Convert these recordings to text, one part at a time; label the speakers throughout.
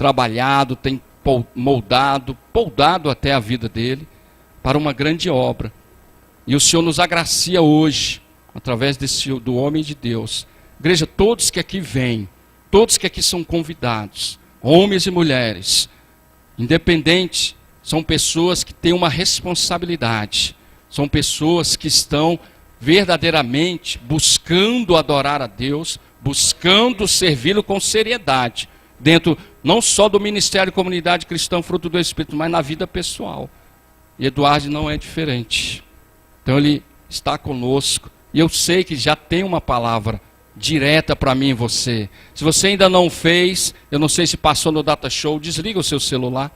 Speaker 1: trabalhado, tem moldado até a vida dele para uma grande obra. E o Senhor nos agracia hoje, através do homem de Deus. Igreja, todos que aqui vêm, todos que aqui são convidados, homens e mulheres, independente, são pessoas que têm uma responsabilidade, são pessoas que estão verdadeiramente buscando adorar a Deus, buscando servi-lo com seriedade, dentro não só do Ministério Comunidade Cristã Fruto do Espírito, mas na vida pessoal. E Eduardo não é diferente. Então ele está conosco, e eu sei que já tem uma palavra direta para mim e você. Se você ainda não fez, eu não sei se passou no Data Show, desliga o seu celular,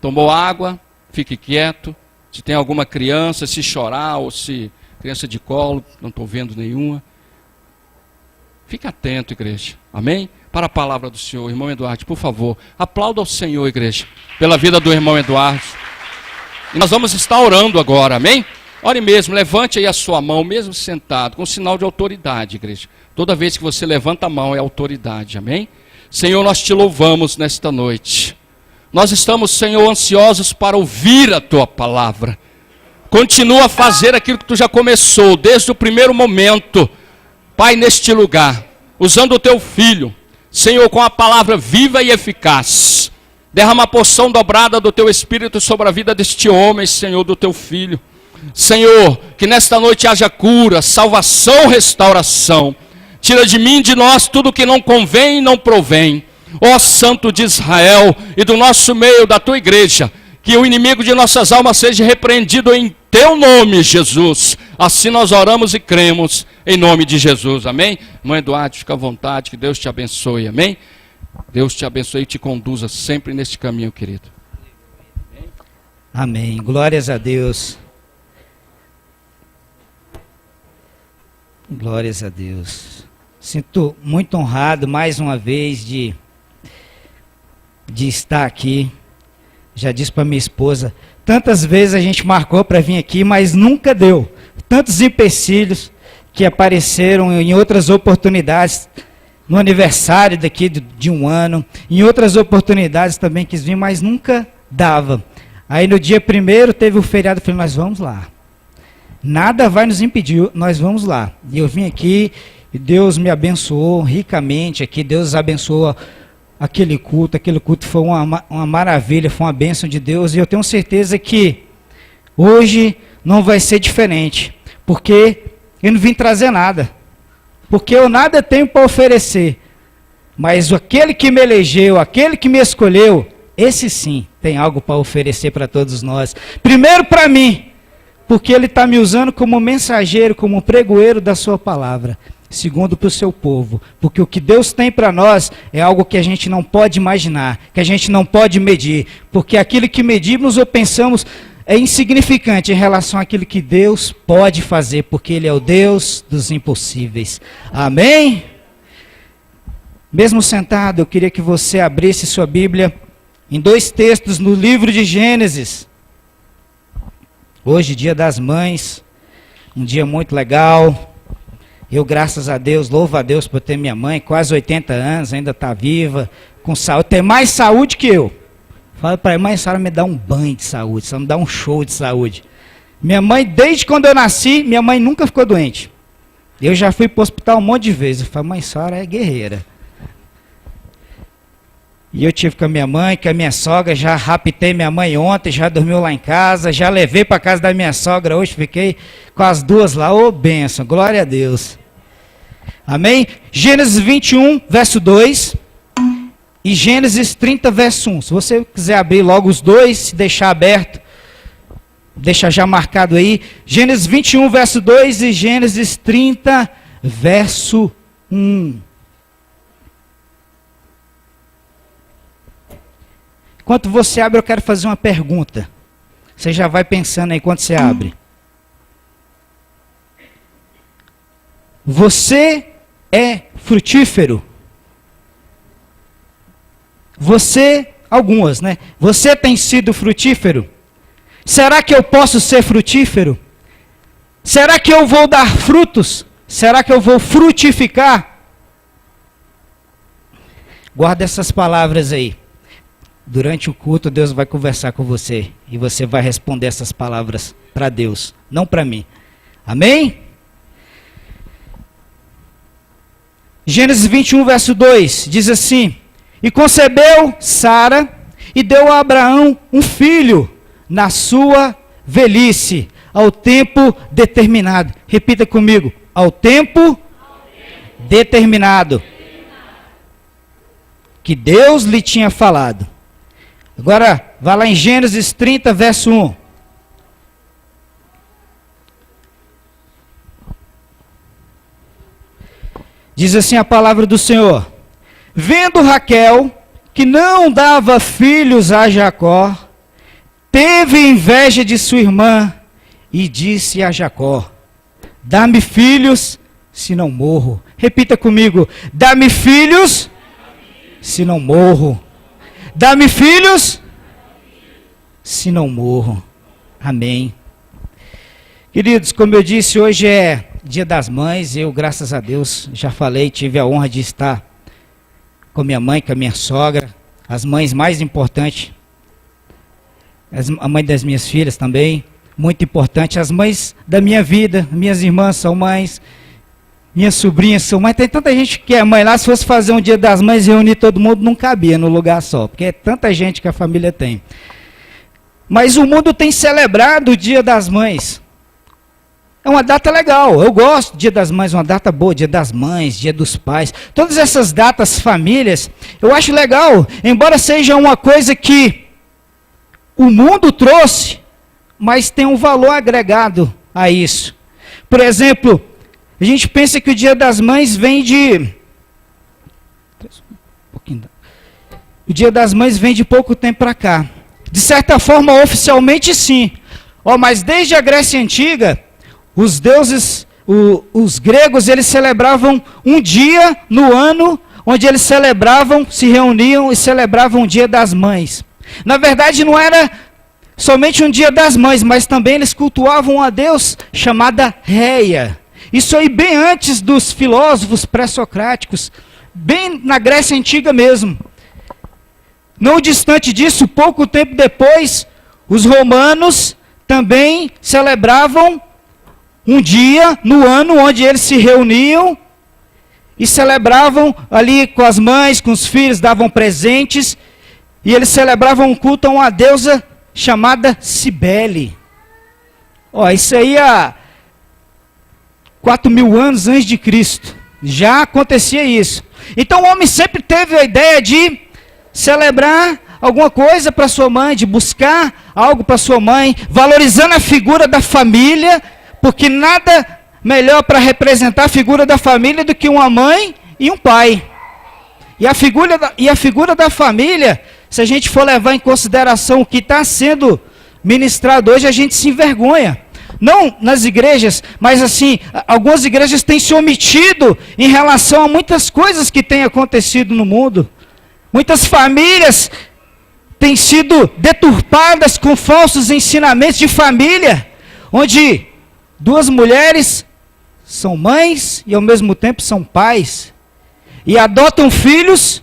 Speaker 1: tomou água, fique quieto. Se tem alguma criança, se chorar, ou se criança de colo, não estou vendo nenhuma, fique atento, igreja, amém? Para a palavra do Senhor. Irmão Eduardo, por favor, aplauda ao Senhor, igreja, pela vida do irmão Eduardo. E nós vamos estar orando agora, amém? Ore mesmo, levante aí a sua mão, mesmo sentado, com sinal de autoridade, igreja. Toda vez que você levanta a mão é autoridade, amém? Senhor, nós te louvamos nesta noite. Nós estamos, Senhor, ansiosos para ouvir a tua palavra. Continua a fazer aquilo que tu já começou, desde o primeiro momento, Pai, neste lugar, usando o teu filho, Senhor, com a palavra viva e eficaz. Derrama a porção dobrada do teu Espírito sobre a vida deste homem, Senhor, do teu filho. Senhor, que nesta noite haja cura, salvação, restauração. Tira de mim e de nós tudo que não convém e não provém. Ó Santo de Israel, e do nosso meio, da tua igreja, que o inimigo de nossas almas seja repreendido em teu nome, Jesus. Assim nós oramos e cremos, em nome de Jesus, amém? Irmão Eduardo, fica à vontade, que Deus te abençoe, amém? Deus te abençoe e te conduza sempre neste caminho, querido.
Speaker 2: Amém, glórias a Deus. Glórias a Deus. Sinto muito honrado mais uma vez de estar aqui. Já disse para minha esposa, tantas vezes a gente marcou para vir aqui, mas nunca deu. Tantos empecilhos que apareceram em outras oportunidades, no aniversário daqui de um ano, em outras oportunidades também quis vir, mas nunca dava. Aí no dia 1º teve o feriado, eu falei, nós vamos lá. Nada vai nos impedir, nós vamos lá. E eu vim aqui, e Deus me abençoou ricamente aqui, Deus abençoou aquele culto foi uma maravilha, foi uma bênção de Deus, e eu tenho certeza que hoje não vai ser diferente, porque eu não vim trazer nada, porque eu nada tenho para oferecer, mas aquele que me elegeu, aquele que me escolheu, esse sim tem algo para oferecer para todos nós. Primeiro para mim, porque Ele está me usando como mensageiro, como pregoeiro da sua palavra. Segundo, para o seu povo, porque o que Deus tem para nós é algo que a gente não pode imaginar, que a gente não pode medir, porque aquilo que medimos ou pensamos é insignificante em relação àquilo que Deus pode fazer, porque Ele é o Deus dos impossíveis. Amém? Mesmo sentado, eu queria que você abrisse sua Bíblia em 2 textos no livro de Gênesis. Hoje, dia das mães, um dia muito legal. Eu, graças a Deus, louvo a Deus por ter minha mãe, quase 80 anos, ainda está viva, com saúde, tem mais saúde que eu. Fala para a mãe, a senhora me dá um banho de saúde, a senhora me dá um show de saúde. Minha mãe, desde quando eu nasci, minha mãe nunca ficou doente. Eu já fui para o hospital um monte de vezes. Eu falei, mãe, a senhora é guerreira. E eu tive com a minha mãe, com a minha sogra, já raptei minha mãe ontem, já dormiu lá em casa, já levei para casa da minha sogra hoje, fiquei com as duas lá, ô bênção, glória a Deus. Amém? Gênesis 21, verso 2 e Gênesis 30, verso 1. Se você quiser abrir logo os dois, se deixar aberto, deixa já marcado aí. Gênesis 21, verso 2 e Gênesis 30, verso 1. Enquanto você abre, eu quero fazer uma pergunta. Você já vai pensando aí enquanto você abre. Você é frutífero? Você, algumas, né? Você tem sido frutífero? Será que eu posso ser frutífero? Será que eu vou dar frutos? Será que eu vou frutificar? Guarda essas palavras aí. Durante o culto, Deus vai conversar com você. E você vai responder essas palavras para Deus, não para mim. Amém? Gênesis 21, verso 2, diz assim: E concebeu Sara e deu a Abraão um filho na sua velhice, ao tempo determinado. Repita comigo: ao tempo determinado. Que Deus lhe tinha falado. Agora, vá lá em Gênesis 30, verso 1. Diz assim a palavra do Senhor: Vendo Raquel que não dava filhos a Jacó, teve inveja de sua irmã e disse a Jacó: Dá-me filhos, se não morro. Repita comigo: dá-me filhos, se não morro. Dá-me filhos, se não morro. Amém. Queridos, como eu disse, hoje é Dia das Mães. Eu, graças a Deus, já falei, tive a honra de estar com minha mãe, com a minha sogra, as mães mais importantes, a mãe das minhas filhas também, muito importante, as mães da minha vida, minhas irmãs são mães, minhas sobrinhas são mães. Tem tanta gente que é mãe lá, se fosse fazer um Dia das Mães, reunir todo mundo, não cabia no lugar só, porque é tanta gente que a família tem. Mas o mundo tem celebrado o Dia das Mães. É uma data legal, eu gosto. Dia das Mães é uma data boa, Dia das Mães, Dia dos Pais. Todas essas datas, famílias, eu acho legal, embora seja uma coisa que o mundo trouxe, mas tem um valor agregado a isso. Por exemplo, a gente pensa que o Dia das Mães vem de... O Dia das Mães vem de pouco tempo para cá. De certa forma, oficialmente sim. Mas desde a Grécia Antiga, os deuses, os gregos, eles celebravam um dia no ano, onde eles celebravam, se reuniam e celebravam o Dia das Mães. Na verdade, não era somente um Dia das Mães, mas também eles cultuavam uma deus chamada Reia. Isso aí bem antes dos filósofos pré-socráticos, bem na Grécia Antiga mesmo. Não distante disso, pouco tempo depois, os romanos também celebravam um dia no ano onde eles se reuniam e celebravam ali com as mães, com os filhos, davam presentes, e eles celebravam um culto a uma deusa chamada Cibele. Isso aí há 4.000 anos antes de Cristo. Já acontecia isso. Então o homem sempre teve a ideia de celebrar alguma coisa para sua mãe, de buscar algo para sua mãe, valorizando a figura da família, porque nada melhor para representar a figura da família do que uma mãe e um pai. E a figura da família, se a gente for levar em consideração o que está sendo ministrado hoje, a gente se envergonha. Não nas igrejas, mas assim, algumas igrejas têm se omitido em relação a muitas coisas que têm acontecido no mundo. Muitas famílias têm sido deturpadas com falsos ensinamentos de família, onde duas mulheres são mães e ao mesmo tempo são pais. E adotam filhos,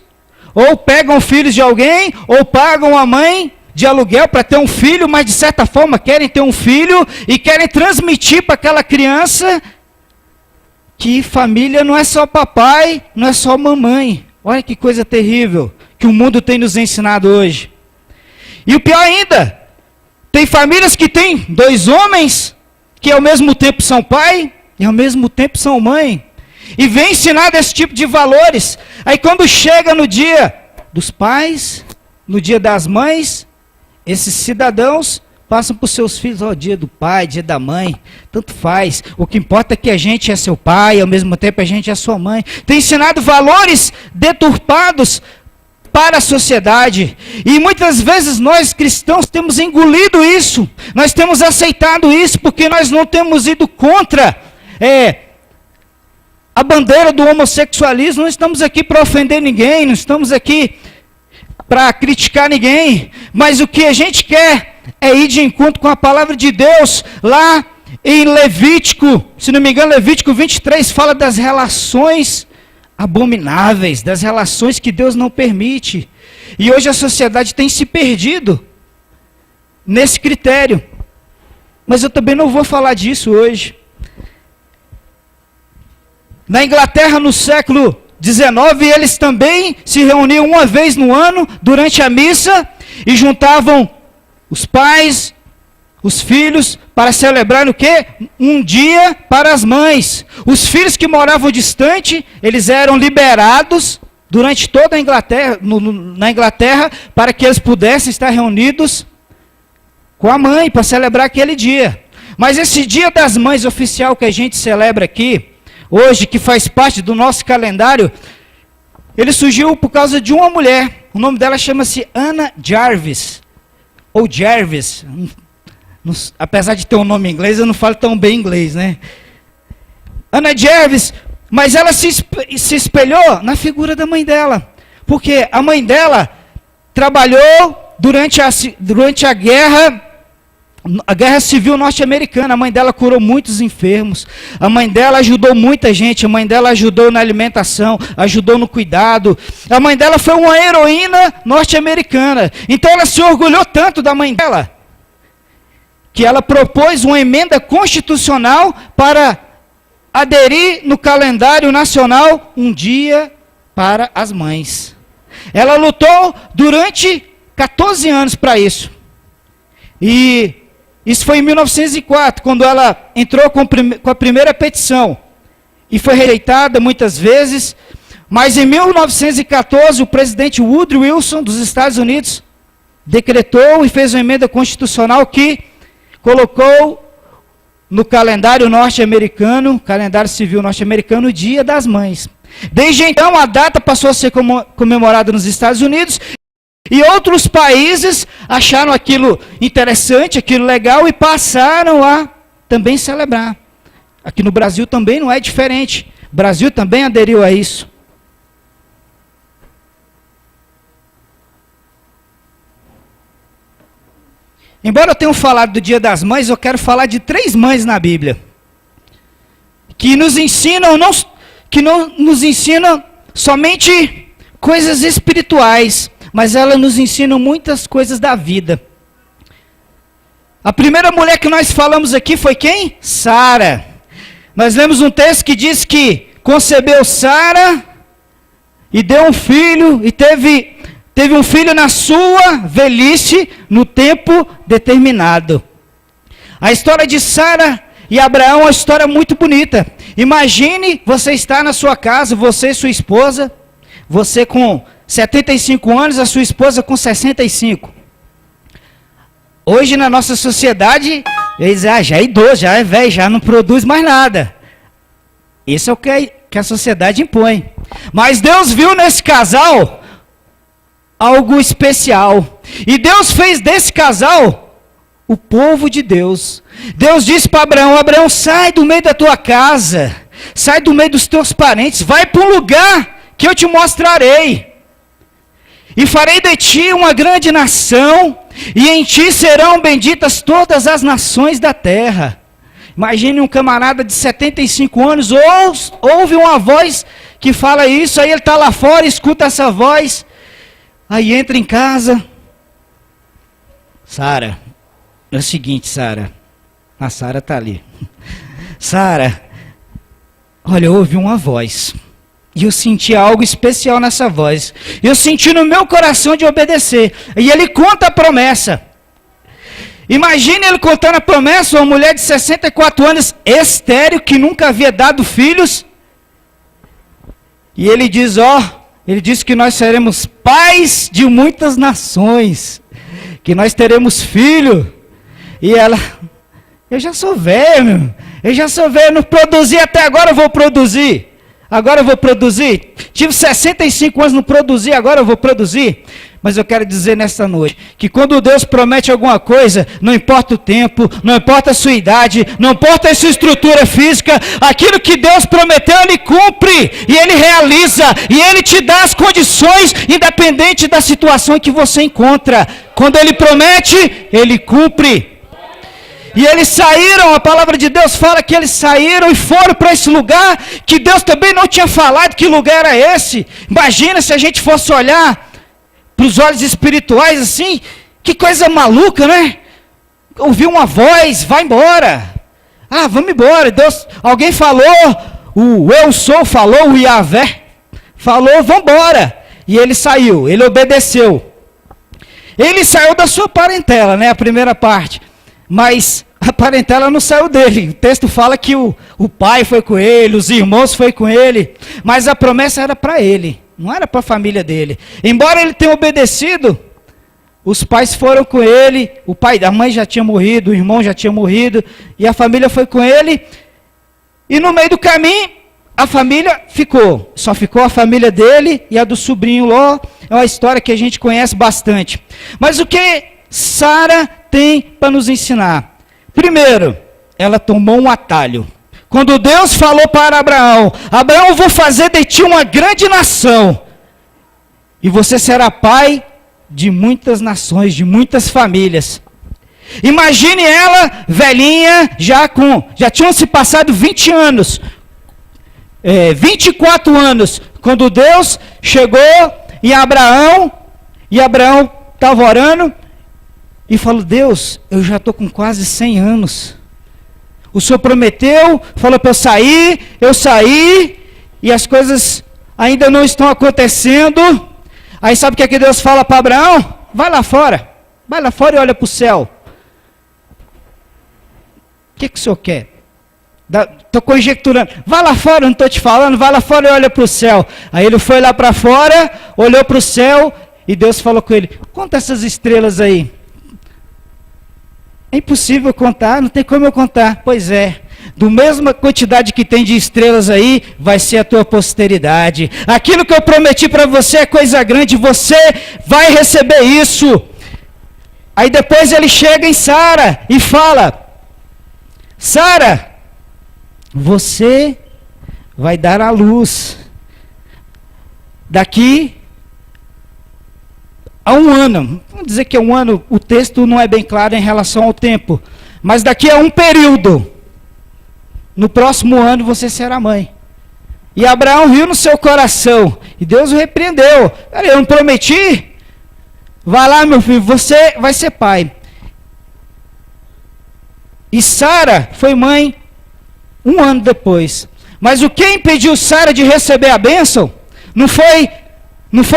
Speaker 2: ou pegam filhos de alguém, ou pagam a mãe de aluguel para ter um filho, mas de certa forma querem ter um filho e querem transmitir para aquela criança que família não é só papai, não é só mamãe. Olha que coisa terrível que o mundo tem nos ensinado hoje. E o pior ainda, tem famílias que têm dois homens que ao mesmo tempo são pai e ao mesmo tempo são mãe. E vem ensinado esse tipo de valores. Aí quando chega no dia dos pais, no dia das mães, esses cidadãos passam para os seus filhos: dia do pai, dia da mãe, tanto faz. O que importa é que a gente é seu pai, e ao mesmo tempo a gente é sua mãe. Tem ensinado valores deturpados para a sociedade. E muitas vezes nós cristãos temos engolido isso. Nós temos aceitado isso porque nós não temos ido contra a bandeira do homossexualismo. Não estamos aqui para ofender ninguém, não estamos aqui para criticar ninguém, mas o que a gente quer é ir de encontro com a palavra de Deus. Lá em Levítico, se não me engano, Levítico 23 fala das relações abomináveis, das relações que Deus não permite. E hoje a sociedade tem se perdido nesse critério. Mas eu também não vou falar disso hoje. Na Inglaterra, no século XIX, eles também se reuniam uma vez no ano, durante a missa, e juntavam os pais, os filhos, para celebrar o quê? Um dia para as mães. Os filhos que moravam distante, eles eram liberados durante toda a Inglaterra, na Inglaterra, para que eles pudessem estar reunidos com a mãe, para celebrar aquele dia. Mas esse Dia das Mães oficial que a gente celebra aqui, hoje, que faz parte do nosso calendário, ele surgiu por causa de uma mulher. O nome dela chama-se Anna Jarvis, ou Jarvis. Apesar de ter um nome em inglês, eu não falo tão bem inglês, né? Anna Jarvis, mas ela se espelhou na figura da mãe dela. Porque a mãe dela trabalhou durante a guerra civil norte-americana. A mãe dela curou muitos enfermos. A mãe dela ajudou muita gente. A mãe dela ajudou na alimentação, ajudou no cuidado. A mãe dela foi uma heroína norte-americana. Então ela se orgulhou tanto da mãe dela, que ela propôs uma emenda constitucional para aderir no calendário nacional um dia para as mães. Ela lutou durante 14 anos para isso. E isso foi em 1904, quando ela entrou com a primeira petição. E foi rejeitada muitas vezes. Mas em 1914, o presidente Woodrow Wilson, dos Estados Unidos, decretou e fez uma emenda constitucional que colocou no calendário norte-americano, calendário civil norte-americano, o Dia das Mães. Desde então, a data passou a ser comemorada nos Estados Unidos, e outros países acharam aquilo interessante, aquilo legal, e passaram a também celebrar. Aqui no Brasil também não é diferente. O Brasil também aderiu a isso. Embora eu tenha falado do Dia das Mães, eu quero falar de 3 mães na Bíblia, que nos ensinam, não nos ensinam somente coisas espirituais, mas elas nos ensinam muitas coisas da vida. A primeira mulher que nós falamos aqui foi quem? Sara. Nós lemos um texto que diz que concebeu Sara e deu um filho, e teve um filho na sua velhice, no tempo determinado. A história de Sara e Abraão é uma história muito bonita. Imagine você estar na sua casa, você e sua esposa, você com 75 anos, a sua esposa com 65. Hoje na nossa sociedade, eles já é idoso, já é velho, já não produz mais nada. Isso é o que a sociedade impõe. Mas Deus viu nesse casal algo especial. E Deus fez desse casal o povo de Deus. Deus disse para Abraão: Abraão, sai do meio da tua casa, sai do meio dos teus parentes, vai para um lugar que eu te mostrarei. E farei de ti uma grande nação, e em ti serão benditas todas as nações da terra. Imagine um camarada de 75 anos, ouve uma voz que fala isso, aí ele está lá fora, escuta essa voz, aí entra em casa. Sara, é o seguinte, Sara. A Sara está ali. Sara, olha, eu ouvi uma voz. E eu senti algo especial nessa voz. Eu senti no meu coração de obedecer. E ele conta a promessa. Imagine ele contando a promessa, uma mulher de 64 anos, estéril, que nunca havia dado filhos. E ele diz, ele diz que nós seremos pais de muitas nações. Que nós teremos filho. E ela, eu já sou velho, não produzi até agora, eu vou produzir. Agora eu vou produzir. Tive 65 anos, não produzi, agora eu vou produzir. Mas eu quero dizer nesta noite, que quando Deus promete alguma coisa, não importa o tempo, não importa a sua idade, não importa a sua estrutura física, aquilo que Deus prometeu, Ele cumpre, e Ele realiza, e Ele te dá as condições, independente da situação em que você encontra. Quando Ele promete, Ele cumpre. E eles saíram, a palavra de Deus fala que eles saíram e foram para esse lugar, que Deus também não tinha falado que lugar era esse. Imagina se a gente fosse olhar para os olhos espirituais assim, que coisa maluca, né? Ouviu uma voz, vai embora. Ah, vamos embora. Deus, alguém falou, o eu sou falou, o Yahvé falou, vamos embora. E ele saiu, ele obedeceu. Ele saiu da sua parentela, né? A primeira parte. Mas a parentela não saiu dele. O texto fala que o pai foi com ele, os irmãos foi com ele. Mas a promessa era para ele, não era para a família dele. Embora ele tenha obedecido, os pais foram com ele. A mãe já tinha morrido, o irmão já tinha morrido. E a família foi com ele. E no meio do caminho, a família ficou. Só ficou a família dele e a do sobrinho Ló. É uma história que a gente conhece bastante. Mas o que Sara tem para nos ensinar? Primeiro, ela tomou um atalho. Quando Deus falou para Abraão, Abraão, vou fazer de ti uma grande nação. E você será pai de muitas nações, de muitas famílias. Imagine ela, velhinha, já tinham se passado 20 anos. 24 anos, quando Deus chegou em Abraão, e Abraão estava orando, e falou, Deus, eu já estou com quase 100 anos. O Senhor prometeu, falou para eu saí, e as coisas ainda não estão acontecendo. Aí sabe o que é que Deus fala para Abraão? Vai lá fora e olha para o céu. O que o Senhor quer? Estou conjecturando. Vai lá fora, não estou te falando, vai lá fora e olha para o céu. Aí ele foi lá para fora, olhou para o céu, e Deus falou com ele, conta essas estrelas aí. É impossível contar, não tem como eu contar. Pois é, do mesma quantidade que tem de estrelas aí, vai ser a tua posteridade. Aquilo que eu prometi para você é coisa grande, você vai receber isso. Aí depois ele chega em Sara e fala, Sara, você vai dar à luz daqui a um ano. Vamos dizer que é um ano, o texto não é bem claro em relação ao tempo, mas daqui a um período, no próximo ano você será mãe. E Abraão riu no seu coração, e Deus o repreendeu. Eu não prometi? Vai lá, meu filho, você vai ser pai. E Sara foi mãe um ano depois. Mas o que impediu Sara de receber a bênção? Não foi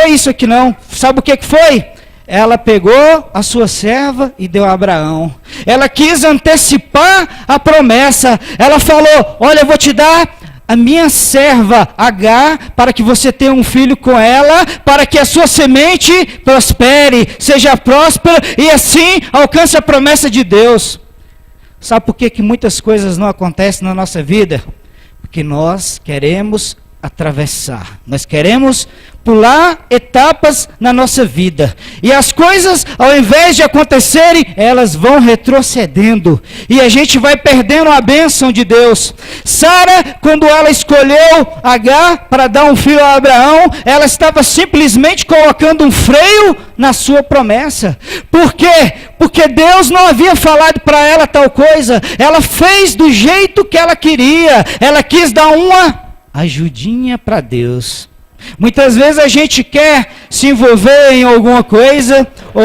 Speaker 2: isso aqui não. Sabe o que foi? Ela pegou a sua serva e deu a Abraão. Ela quis antecipar a promessa. Ela falou, olha, eu vou te dar a minha serva Agar, para que você tenha um filho com ela, para que a sua semente prospere, seja próspera, e assim alcance a promessa de Deus. Sabe por que muitas coisas não acontecem na nossa vida? Porque nós queremos atravessar, nós queremos pular etapas na nossa vida, e as coisas, ao invés de acontecerem, elas vão retrocedendo, e a gente vai perdendo a bênção de Deus. Sara, quando ela escolheu Agar para dar um filho a Abraão, ela estava simplesmente colocando um freio na sua promessa. Por quê? Porque Deus não havia falado para ela tal coisa, ela fez do jeito que ela queria, ela quis dar uma ajudinha para Deus. Muitas vezes a gente quer se envolver em alguma coisa, ou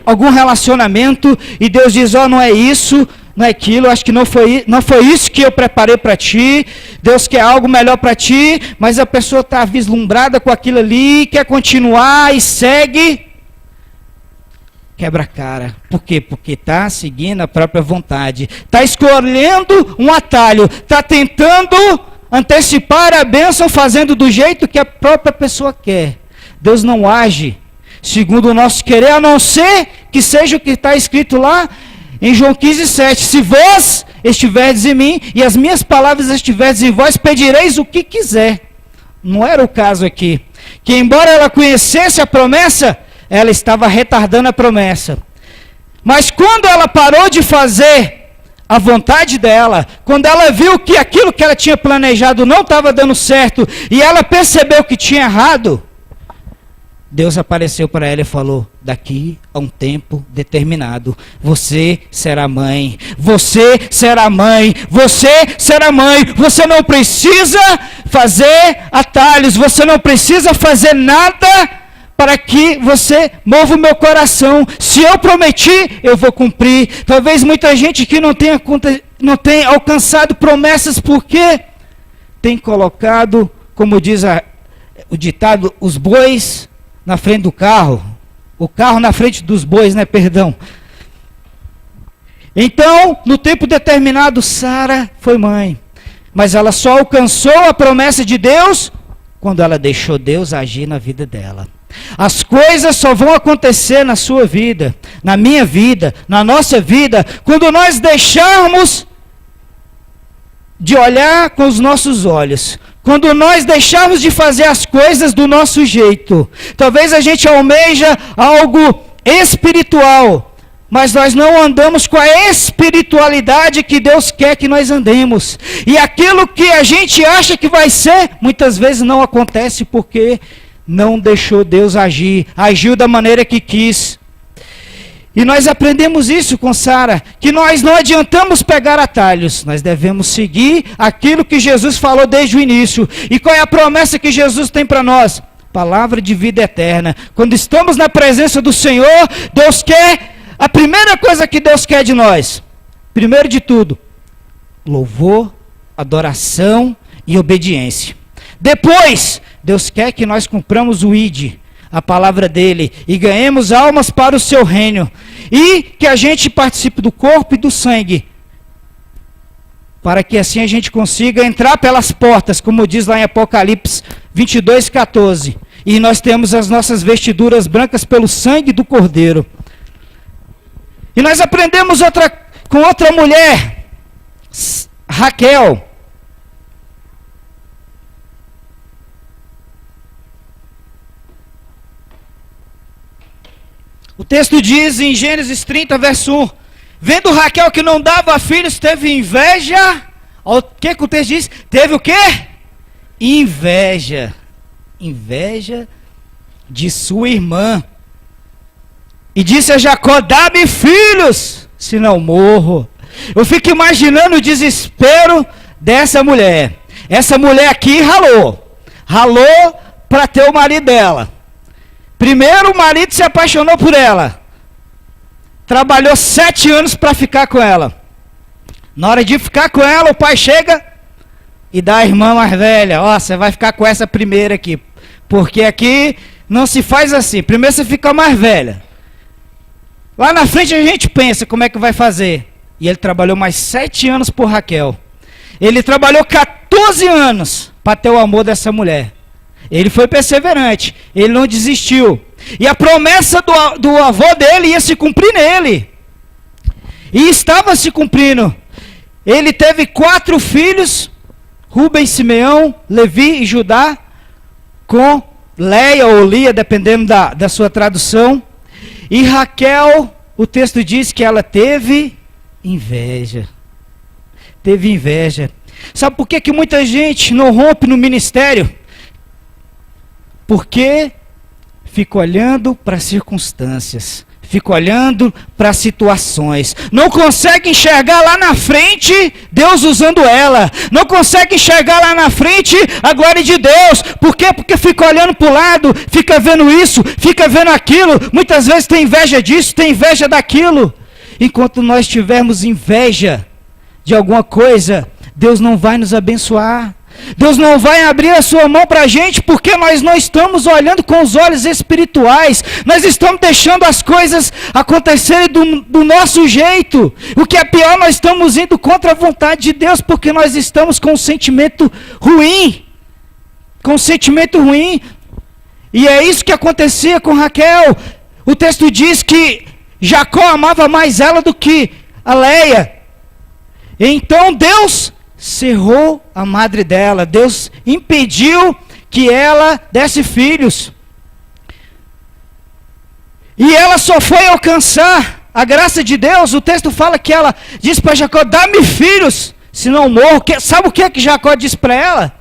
Speaker 2: algum relacionamento, e Deus diz, não é isso, não é aquilo, acho que não foi isso que eu preparei para ti, Deus quer algo melhor para ti, mas a pessoa está vislumbrada com aquilo ali, quer continuar e segue, quebra a cara. Por quê? Porque está seguindo a própria vontade, está escolhendo um atalho, está tentando antecipar a bênção, fazendo do jeito que a própria pessoa quer. Deus não age segundo o nosso querer, a não ser que seja o que está escrito lá em João 15:7. Se vós estiverdes em mim, e as minhas palavras estiverdes em vós, pedireis o que quiser. Não era o caso aqui. Que embora ela conhecesse a promessa, ela estava retardando a promessa. Mas quando ela parou de fazer a vontade dela, quando ela viu que aquilo que ela tinha planejado não estava dando certo, e ela percebeu que tinha errado, Deus apareceu para ela e falou, daqui a um tempo determinado, você será mãe, você será mãe, você será mãe, você não precisa fazer atalhos, você não precisa fazer nada para que você mova o meu coração. Se eu prometi, eu vou cumprir. Talvez muita gente que não tenha alcançado promessas porque tem colocado, como diz o ditado, os bois na frente do carro. O carro na frente dos bois, né? Perdão. Então, no tempo determinado, Sara foi mãe. Mas ela só alcançou a promessa de Deus quando ela deixou Deus agir na vida dela. As coisas só vão acontecer na sua vida, na minha vida, na nossa vida, quando nós deixarmos de olhar com os nossos olhos. Quando nós deixarmos de fazer as coisas do nosso jeito. Talvez a gente almeja algo espiritual, mas nós não andamos com a espiritualidade que Deus quer que nós andemos. E aquilo que a gente acha que vai ser, muitas vezes não acontece porque não deixou Deus agir, agiu da maneira que quis. E nós aprendemos isso com Sara, que nós não adiantamos pegar atalhos, nós devemos seguir aquilo que Jesus falou desde o início. E qual é a promessa que Jesus tem para nós? Palavra de vida eterna. Quando estamos na presença do Senhor, Deus quer, a primeira coisa que Deus quer de nós, primeiro de tudo, louvor, adoração e obediência. Depois, Deus quer que nós cumpramos o ID, a palavra dele, e ganhemos almas para o seu reino, e que a gente participe do corpo e do sangue, para que assim a gente consiga entrar pelas portas, como diz lá em Apocalipse 22:14, e nós temos as nossas vestiduras brancas pelo sangue do Cordeiro. E nós aprendemos com outra mulher, Raquel. O texto diz em Gênesis 30, verso 1, vendo Raquel que não dava filhos, teve inveja. O que o texto diz? Teve o quê? Inveja. Inveja de sua irmã. E disse a Jacó, dá-me filhos, senão morro. Eu fico imaginando o desespero dessa mulher. Essa mulher aqui ralou para ter o marido dela. Primeiro o marido se apaixonou por ela. Trabalhou 7 anos para ficar com ela. Na hora de ficar com ela, o pai chega e dá a irmã mais velha. Ó, você vai ficar com essa primeira aqui. Porque aqui não se faz assim. Primeiro você fica mais velha. Lá na frente a gente pensa como é que vai fazer. E ele trabalhou mais 7 anos por Raquel. Ele trabalhou 14 anos para ter o amor dessa mulher. Ele foi perseverante, ele não desistiu. E a promessa do avô dele ia se cumprir nele. E estava se cumprindo. Ele teve 4 filhos, Rubem, Simeão, Levi e Judá, com Leia ou Lia, dependendo da sua tradução. E Raquel, o texto diz que ela teve inveja. Teve inveja. Sabe por que muita gente não rompe no ministério? Porque fica olhando para as circunstâncias, fica olhando para as situações, não consegue enxergar lá na frente Deus usando ela, não consegue enxergar lá na frente a glória de Deus. Por quê? Porque fica olhando para o lado, fica vendo isso, fica vendo aquilo, muitas vezes tem inveja disso, tem inveja daquilo. Enquanto nós tivermos inveja de alguma coisa, Deus não vai nos abençoar. Deus não vai abrir a sua mão para a gente, porque nós não estamos olhando com os olhos espirituais, nós estamos deixando as coisas acontecerem do nosso jeito. O que é pior, nós estamos indo contra a vontade de Deus, porque nós estamos com um sentimento ruim, e é isso que acontecia com Raquel. O texto diz que Jacó amava mais ela do que a Leia. Então Deus cerrou a madre dela, Deus impediu que ela desse filhos. E ela só foi alcançar a graça de Deus. O texto fala que ela disse para Jacó, dá-me filhos, senão morro. Sabe o que Jacó disse para ela?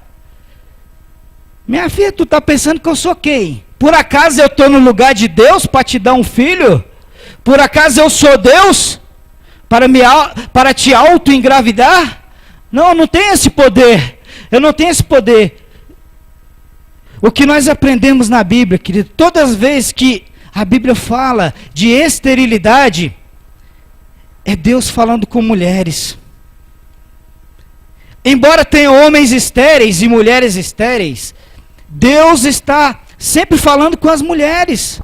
Speaker 2: Minha filha, tu está pensando que eu sou quem? Por acaso eu estou no lugar de Deus para te dar um filho? Por acaso eu sou Deus para te auto-engravidar? Não, eu não tenho esse poder. Eu não tenho esse poder. O que nós aprendemos na Bíblia, querido, todas as vezes que a Bíblia fala de esterilidade, é Deus falando com mulheres. Embora tenha homens estéreis e mulheres estéreis, Deus está sempre falando com as mulheres.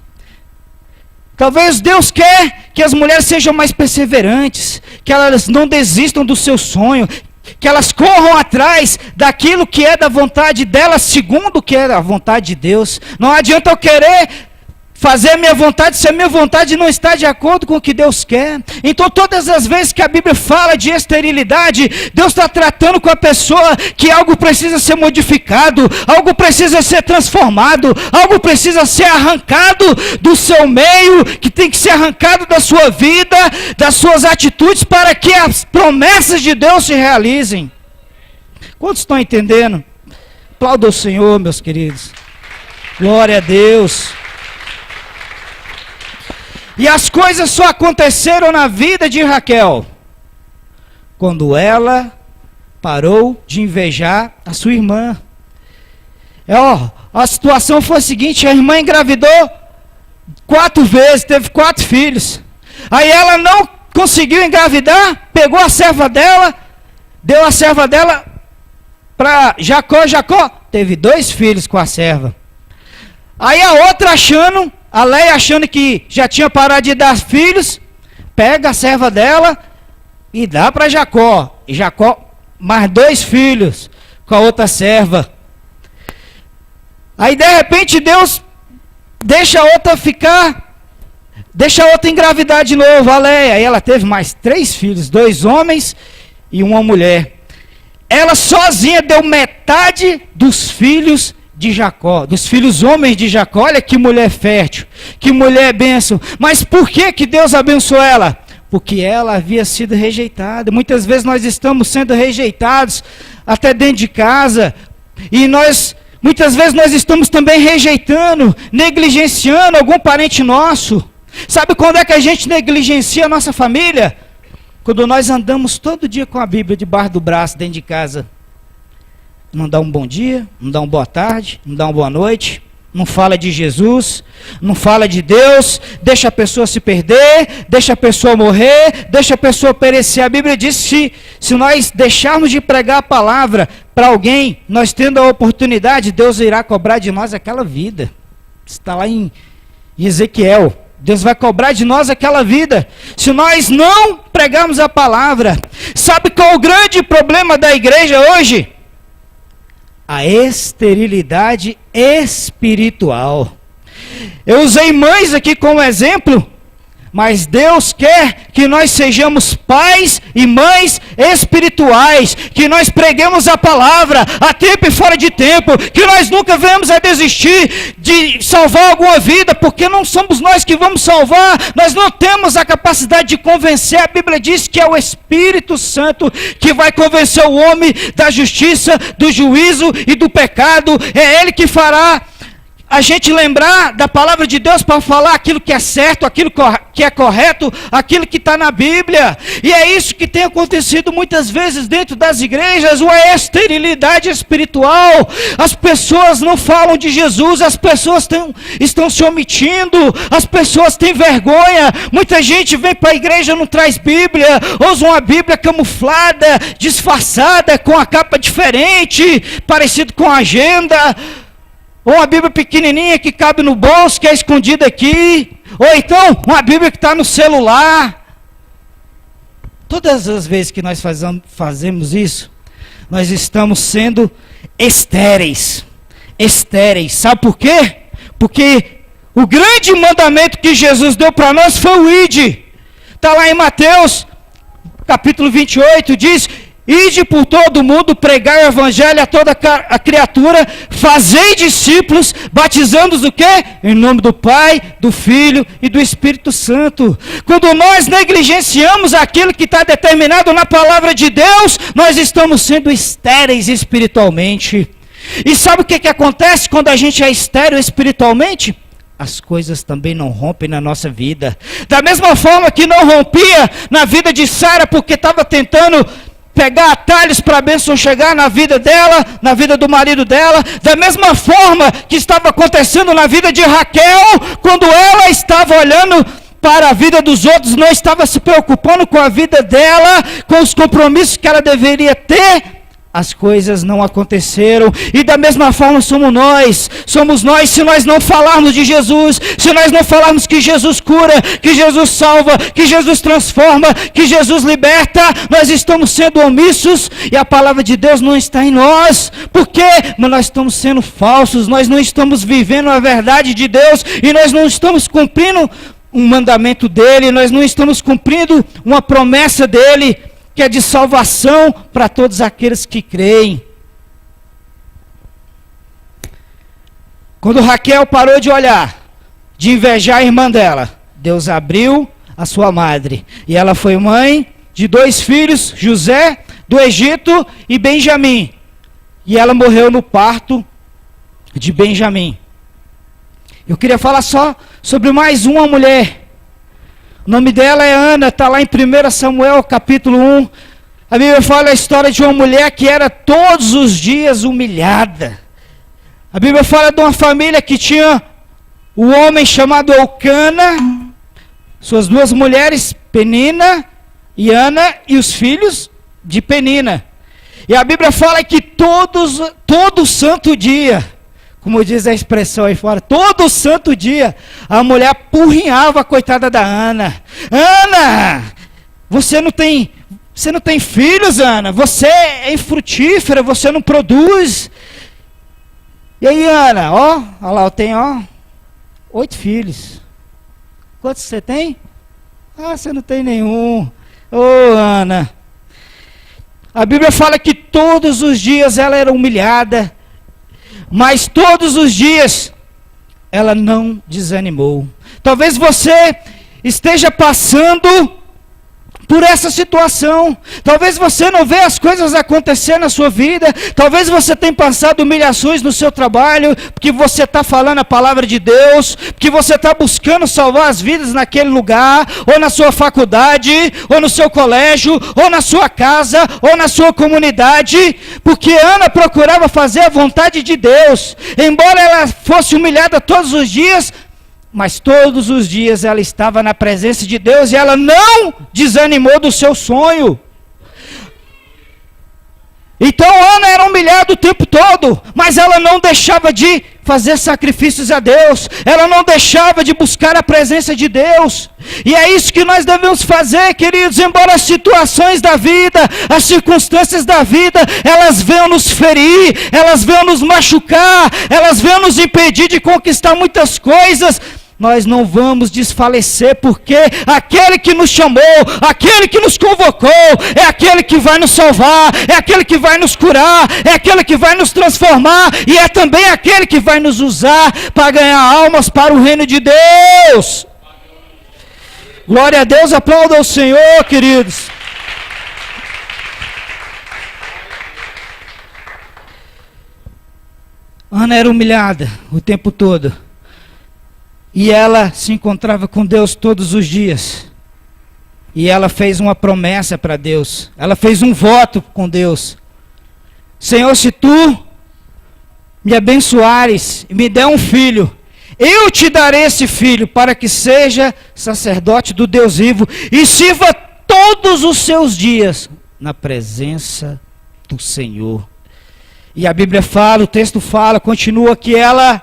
Speaker 2: Talvez Deus quer que as mulheres sejam mais perseverantes, que elas não desistam do seu sonho, que elas corram atrás daquilo que é da vontade delas, segundo o que é a vontade de Deus. Não adianta eu querer fazer a minha vontade se a minha vontade não está de acordo com o que Deus quer. Então todas as vezes que a Bíblia fala de esterilidade, Deus está tratando com a pessoa que algo precisa ser modificado, algo precisa ser transformado, algo precisa ser arrancado do seu meio, que tem que ser arrancado da sua vida, das suas atitudes, para que as promessas de Deus se realizem. Quantos estão entendendo? Aplauda o Senhor, meus queridos. Glória a Deus. E as coisas só aconteceram na vida de Raquel quando ela parou de invejar a sua irmã. A situação foi a seguinte: a irmã engravidou 4 vezes, teve 4 filhos. Aí ela não conseguiu engravidar, pegou a serva dela, deu a serva dela para Jacó. Jacó teve 2 filhos com a serva. Aí a outra a Leia achando que já tinha parado de dar filhos, pega a serva dela e dá para Jacó. E Jacó mais 2 filhos com a outra serva. Aí de repente Deus deixa a outra engravidar de novo, a Leia. Aí ela teve mais 3 filhos, 2 homens e uma mulher. Ela sozinha deu metade dos filhos de Jacó, dos filhos homens de Jacó. Olha que mulher fértil, que mulher bênção. Mas por que Deus abençoou ela? Porque ela havia sido rejeitada. Muitas vezes nós estamos sendo rejeitados, até dentro de casa, e muitas vezes nós estamos também rejeitando, negligenciando algum parente nosso. Sabe quando é que a gente negligencia a nossa família? Quando nós andamos todo dia com a Bíblia debaixo do braço, dentro de casa. Não dá um bom dia, não dá uma boa tarde, não dá uma boa noite, não fala de Jesus, não fala de Deus, deixa a pessoa se perder, deixa a pessoa morrer, deixa a pessoa perecer. A Bíblia diz que se nós deixarmos de pregar a palavra para alguém, nós tendo a oportunidade, Deus irá cobrar de nós aquela vida. Está lá em Ezequiel. Deus vai cobrar de nós aquela vida, se nós não pregarmos a palavra. Sabe qual é o grande problema da igreja hoje? A esterilidade espiritual. Eu usei mães aqui como exemplo, mas Deus quer que nós sejamos pais e mães espirituais, que nós preguemos a palavra a tempo e fora de tempo, que nós nunca venhamos a desistir de salvar alguma vida, porque não somos nós que vamos salvar, nós não temos a capacidade de convencer. A Bíblia diz que é o Espírito Santo que vai convencer o homem da justiça, do juízo e do pecado. É Ele que fará a gente lembrar da palavra de Deus para falar aquilo que é certo, aquilo que é correto, aquilo que está na Bíblia. E é isso que tem acontecido muitas vezes dentro das igrejas, uma esterilidade espiritual. As pessoas não falam de Jesus, as pessoas estão se omitindo, as pessoas têm vergonha. Muita gente vem para a igreja e não traz Bíblia, usa uma Bíblia camuflada, disfarçada, com a capa diferente, parecido com a agenda. Ou uma Bíblia pequenininha que cabe no bolso, que é escondida aqui. Ou então, uma Bíblia que está no celular. Todas as vezes que nós fazemos isso, nós estamos sendo estéreis. Estéreis. Sabe por quê? Porque o grande mandamento que Jesus deu para nós foi o ide. Está lá em Mateus, capítulo 28, diz: ide por todo mundo, pregar o evangelho a toda a criatura, fazei discípulos, batizando-os o quê? Em nome do Pai, do Filho e do Espírito Santo. Quando nós negligenciamos aquilo que está determinado na palavra de Deus, nós estamos sendo estéreis espiritualmente. E sabe o que acontece quando a gente é estéril espiritualmente? As coisas também não rompem na nossa vida. Da mesma forma que não rompia na vida de Sara, porque estava tentando pegar atalhos para a bênção chegar na vida dela, na vida do marido dela, da mesma forma que estava acontecendo na vida de Raquel, quando ela estava olhando para a vida dos outros, não estava se preocupando com a vida dela, com os compromissos que ela deveria ter, as coisas não aconteceram. E da mesma forma somos nós, se nós não falarmos de Jesus, se nós não falarmos que Jesus cura, que Jesus salva, que Jesus transforma, que Jesus liberta, nós estamos sendo omissos e a palavra de Deus não está em nós. Por quê? Mas nós estamos sendo falsos, nós não estamos vivendo a verdade de Deus e nós não estamos cumprindo um mandamento dele, nós não estamos cumprindo uma promessa dele, que é de salvação para todos aqueles que creem. Quando Raquel parou de olhar, de invejar a irmã dela, Deus abriu a sua madre, e ela foi mãe de 2 filhos, José do Egito e Benjamim, e ela morreu no parto de Benjamim. Eu queria falar só sobre mais uma mulher. O nome dela é Ana, está lá em 1 Samuel capítulo 1. A Bíblia fala a história de uma mulher que era todos os dias humilhada. A Bíblia fala de uma família que tinha um homem chamado Elcana, suas 2 mulheres, Penina e Ana, e os filhos de Penina. E a Bíblia fala que todo santo dia, como diz a expressão aí fora, todo santo dia, a mulher apurrinhava a coitada da Ana. Ana, você não tem filhos, Ana, você é infrutífera, você não produz. E aí, Ana, olha lá, eu tenho 8 filhos. Quantos você tem? Você não tem nenhum. Ana. A Bíblia fala que todos os dias ela era humilhada, mas todos os dias ela não desanimou. Talvez você esteja passando por essa situação. Talvez você não vê as coisas acontecer na sua vida. Talvez você tenha passado humilhações no seu trabalho, porque você está falando a palavra de Deus, porque você está buscando salvar as vidas naquele lugar, ou na sua faculdade, ou no seu colégio, ou na sua casa, ou na sua comunidade, porque Ana procurava fazer a vontade de Deus. Embora ela fosse humilhada todos os dias, mas todos os dias ela estava na presença de Deus e ela não desanimou do seu sonho. Então Ana era humilhada o tempo todo, mas ela não deixava de fazer sacrifícios a Deus, ela não deixava de buscar a presença de Deus. E é isso que nós devemos fazer, queridos, embora as situações da vida, as circunstâncias da vida, elas venham nos ferir, elas venham nos machucar, elas venham nos impedir de conquistar muitas coisas, nós não vamos desfalecer, porque aquele que nos chamou, aquele que nos convocou, é aquele que vai nos salvar, é aquele que vai nos curar, é aquele que vai nos transformar, e é também aquele que vai nos usar para ganhar almas para o reino de Deus. Glória a Deus, aplauda ao Senhor, queridos. Ana era humilhada o tempo todo. E ela se encontrava com Deus todos os dias. E ela fez uma promessa para Deus. Ela fez um voto com Deus. Senhor, se tu me abençoares e me der um filho, eu te darei esse filho para que seja sacerdote do Deus vivo e sirva todos os seus dias na presença do Senhor. E a Bíblia fala, o texto fala, continua que ela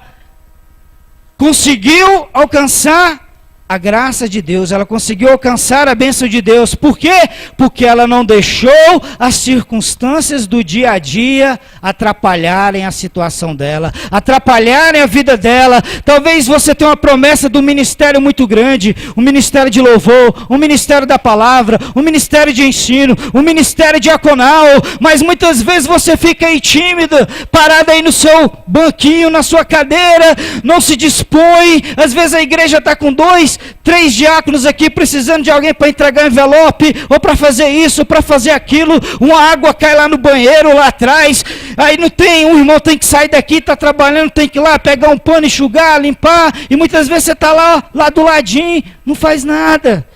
Speaker 2: conseguiu alcançar a graça de Deus, ela conseguiu alcançar a bênção de Deus. Por quê? Porque ela não deixou as circunstâncias do dia a dia atrapalharem a situação dela, atrapalharem a vida dela. Talvez você tenha uma promessa do ministério muito grande, um ministério de louvor, um ministério da palavra, um ministério de ensino, um ministério diaconal, mas muitas vezes você fica aí tímida, parada aí no seu banquinho, na sua cadeira, não se dispõe. Às vezes a igreja está com 2, 3 diáconos aqui precisando de alguém para entregar envelope, ou para fazer isso, ou para fazer aquilo, uma água cai lá no banheiro, lá atrás, aí não tem, um irmão tem que sair daqui, está trabalhando, tem que ir lá pegar um pano, enxugar, limpar, e muitas vezes você está lá do ladinho, não faz nada.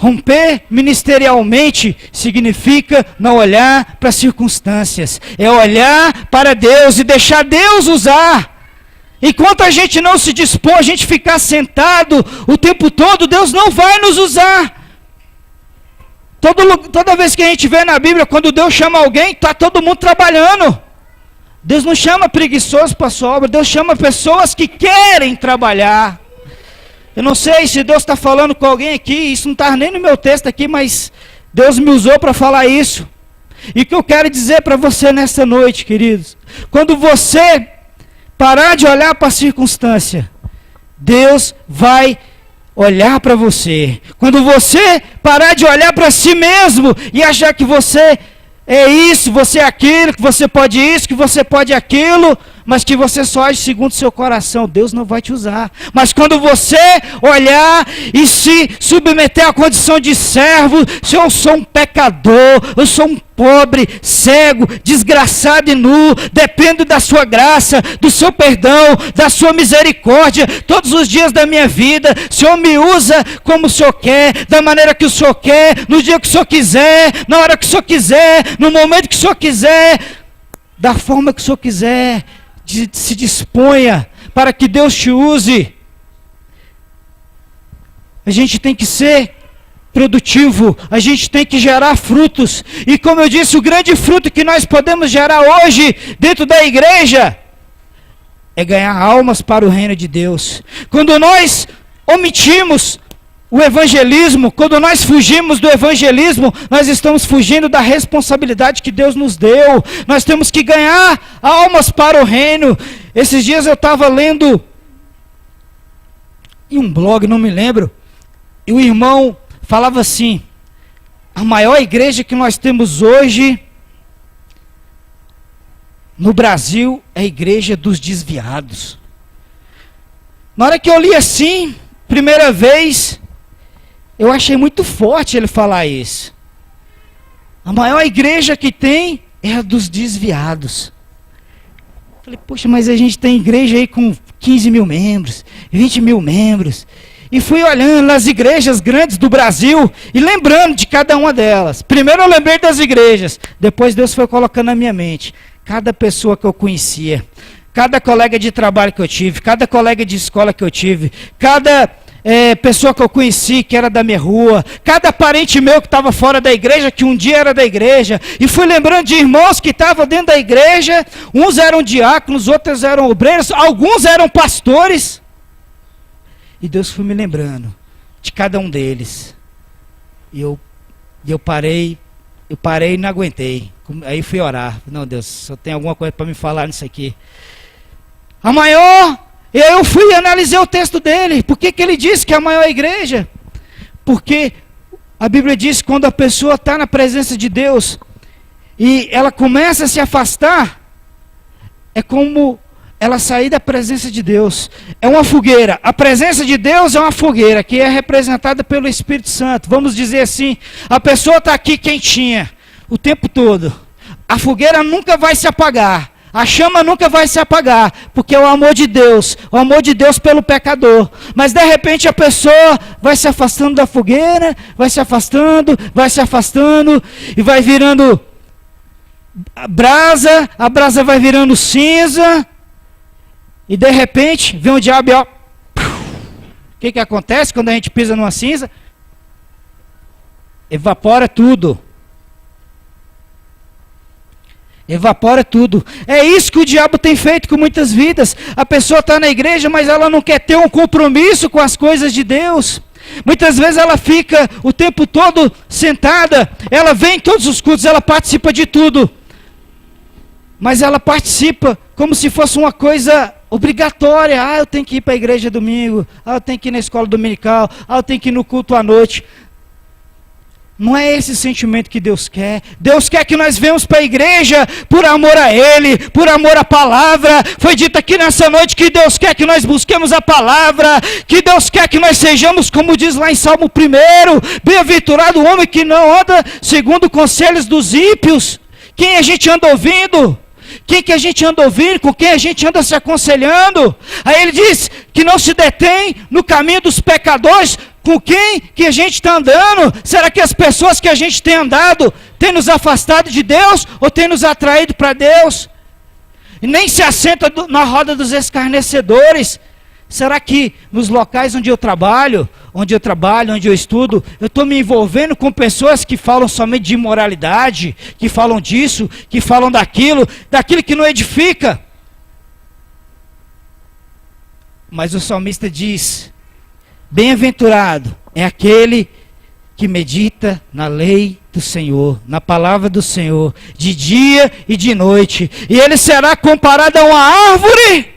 Speaker 2: Romper ministerialmente significa não olhar para as circunstâncias, é olhar para Deus e deixar Deus usar. Enquanto a gente não se dispor, a gente ficar sentado o tempo todo, Deus não vai nos usar. Toda vez que a gente vê na Bíblia, quando Deus chama alguém, está todo mundo trabalhando. Deus não chama preguiçosos para a sua obra, Deus chama pessoas que querem trabalhar. Eu não sei se Deus está falando com alguém aqui, isso não está nem no meu texto aqui, mas Deus me usou para falar isso. E o que eu quero dizer para você nessa noite, queridos, quando você parar de olhar para a circunstância, Deus vai olhar para você. Quando você parar de olhar para si mesmo e achar que você é isso, você é aquilo, que você pode isso, que você pode aquilo, mas que você só age segundo o seu coração, Deus não vai te usar. Mas quando você olhar e se submeter à condição de servo, se eu sou um pecador, eu sou um pobre, cego, desgraçado e nu, dependo da sua graça, do seu perdão, da sua misericórdia, todos os dias da minha vida, o Senhor me usa como o Senhor quer, da maneira que o Senhor quer, no dia que o Senhor quiser, na hora que o Senhor quiser, no momento que o Senhor quiser, da forma que o Senhor quiser. Se disponha para que Deus te use. A gente tem que ser produtivo, a gente tem que gerar frutos, e como eu disse, o grande fruto que nós podemos gerar hoje dentro da igreja é ganhar almas para o reino de Deus. Quando nós omitimos o evangelismo, quando nós fugimos do evangelismo, nós estamos fugindo da responsabilidade que Deus nos deu. Nós temos que ganhar almas para o reino. Esses dias eu estava lendo em um blog, não me lembro, e o irmão falava assim: a maior igreja que nós temos hoje no Brasil é a igreja dos desviados. Na hora que eu li assim, primeira vez, eu achei muito forte ele falar isso. A maior igreja que tem é a dos desviados. Falei, poxa, mas a gente tem igreja aí com 15 mil membros, 20 mil membros. E fui olhando nas igrejas grandes do Brasil e lembrando de cada uma delas. Primeiro eu lembrei das igrejas, depois Deus foi colocando na minha mente. Cada pessoa que eu conhecia, cada colega de trabalho que eu tive, cada colega de escola que eu tive, cada pessoa que eu conheci que era da minha rua, cada parente meu que estava fora da igreja, que um dia era da igreja, e fui lembrando de irmãos que estavam dentro da igreja, uns eram diáconos, outros eram obreiros, alguns eram pastores, e Deus foi me lembrando de cada um deles, e eu parei e não aguentei, aí fui orar, não Deus, só tem alguma coisa para me falar nisso aqui. A maior... Eu fui e analisei o texto dele. Por que ele disse que é a maior igreja? Porque a Bíblia diz que quando a pessoa está na presença de Deus e ela começa a se afastar, é como ela sair da presença de Deus. É uma fogueira. A presença de Deus é uma fogueira que é representada pelo Espírito Santo. Vamos dizer assim, a pessoa está aqui quentinha o tempo todo. A fogueira nunca vai se apagar. A chama nunca vai se apagar, porque é o amor de Deus pelo pecador. Mas de repente a pessoa vai se afastando da fogueira, vai se afastando, e vai virando a brasa vai virando cinza, e de repente vem o diabo e ó, o que acontece quando a gente pisa numa cinza? Evapora tudo. Evapora tudo. É isso que o diabo tem feito com muitas vidas. A pessoa está na igreja, mas ela não quer ter um compromisso com as coisas de Deus. Muitas vezes ela fica o tempo todo sentada, ela vem em todos os cultos, ela participa de tudo. Mas ela participa como se fosse uma coisa obrigatória. Eu tenho que ir para a igreja domingo, eu tenho que ir na escola dominical, eu tenho que ir no culto à noite. Não é esse sentimento que Deus quer. Deus quer que nós venhamos para a igreja por amor a Ele, por amor à palavra. Foi dito aqui nessa noite que Deus quer que nós busquemos a palavra, que Deus quer que nós sejamos, como diz lá em Salmo 1, bem-aventurado o homem que não anda segundo conselhos dos ímpios. Quem a gente anda ouvindo? Quem que a gente anda ouvindo? Com quem a gente anda se aconselhando? Aí ele diz que não se detém no caminho dos pecadores. Com quem que a gente está andando? Será que as pessoas que a gente tem andado têm nos afastado de Deus ou têm nos atraído para Deus? E nem se assenta na roda dos escarnecedores. Será que nos locais onde eu trabalho, onde eu estudo, eu estou me envolvendo com pessoas que falam somente de imoralidade, que falam disso, que falam daquilo que não edifica? Mas o salmista diz: bem-aventurado é aquele que medita na lei do Senhor, na palavra do Senhor, de dia e de noite, e ele será comparado a uma árvore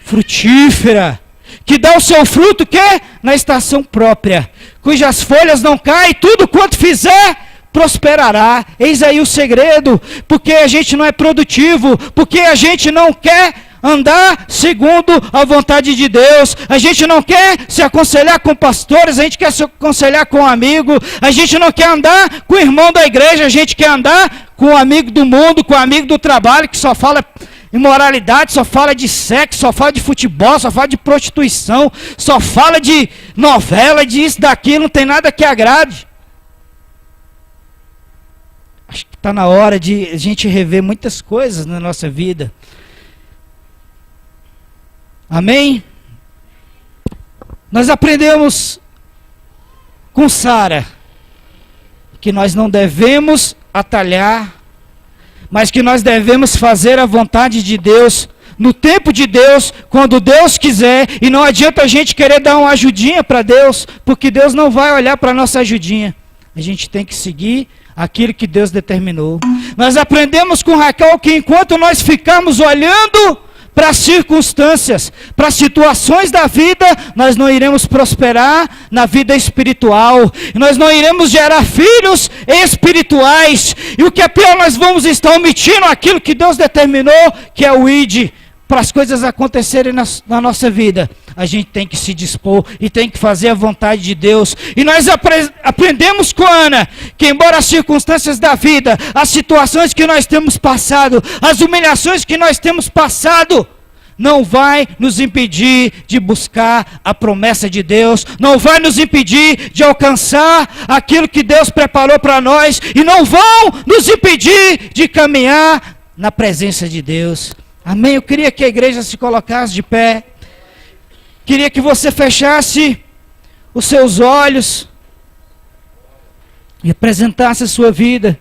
Speaker 2: frutífera, que dá o seu fruto na estação própria, cujas folhas não caem, tudo quanto fizer prosperará. Eis aí o segredo, porque a gente não é produtivo, porque a gente não quer andar segundo a vontade de Deus, a gente não quer se aconselhar com pastores, a gente quer se aconselhar com um amigo, a gente não quer andar com o irmão da igreja, a gente quer andar com o amigo do mundo, com o amigo do trabalho, que só fala imoralidade, só fala de sexo, só fala de futebol, só fala de prostituição, só fala de novela, disso, daquilo, não tem nada que agrade. Acho que está na hora de a gente rever muitas coisas na nossa vida. Amém? Nós aprendemos com Sara que nós não devemos atalhar, mas que nós devemos fazer a vontade de Deus, no tempo de Deus, quando Deus quiser, e não adianta a gente querer dar uma ajudinha para Deus, porque Deus não vai olhar para a nossa ajudinha. A gente tem que seguir aquilo que Deus determinou. Nós aprendemos com Raquel que enquanto nós ficamos olhando para as circunstâncias, para as situações da vida, nós não iremos prosperar na vida espiritual, nós não iremos gerar filhos espirituais, e o que é pior, nós vamos estar omitindo aquilo que Deus determinou, que é o ID. Para as coisas acontecerem na nossa vida, a gente tem que se dispor e tem que fazer a vontade de Deus. E nós aprendemos com Ana que, embora as circunstâncias da vida, as situações que nós temos passado, as humilhações que nós temos passado, não vai nos impedir de buscar a promessa de Deus, não vai nos impedir de alcançar aquilo que Deus preparou para nós, e não vão nos impedir de caminhar na presença de Deus. Amém? Eu queria que a igreja se colocasse de pé. Queria que você fechasse os seus olhos e apresentasse a sua vida.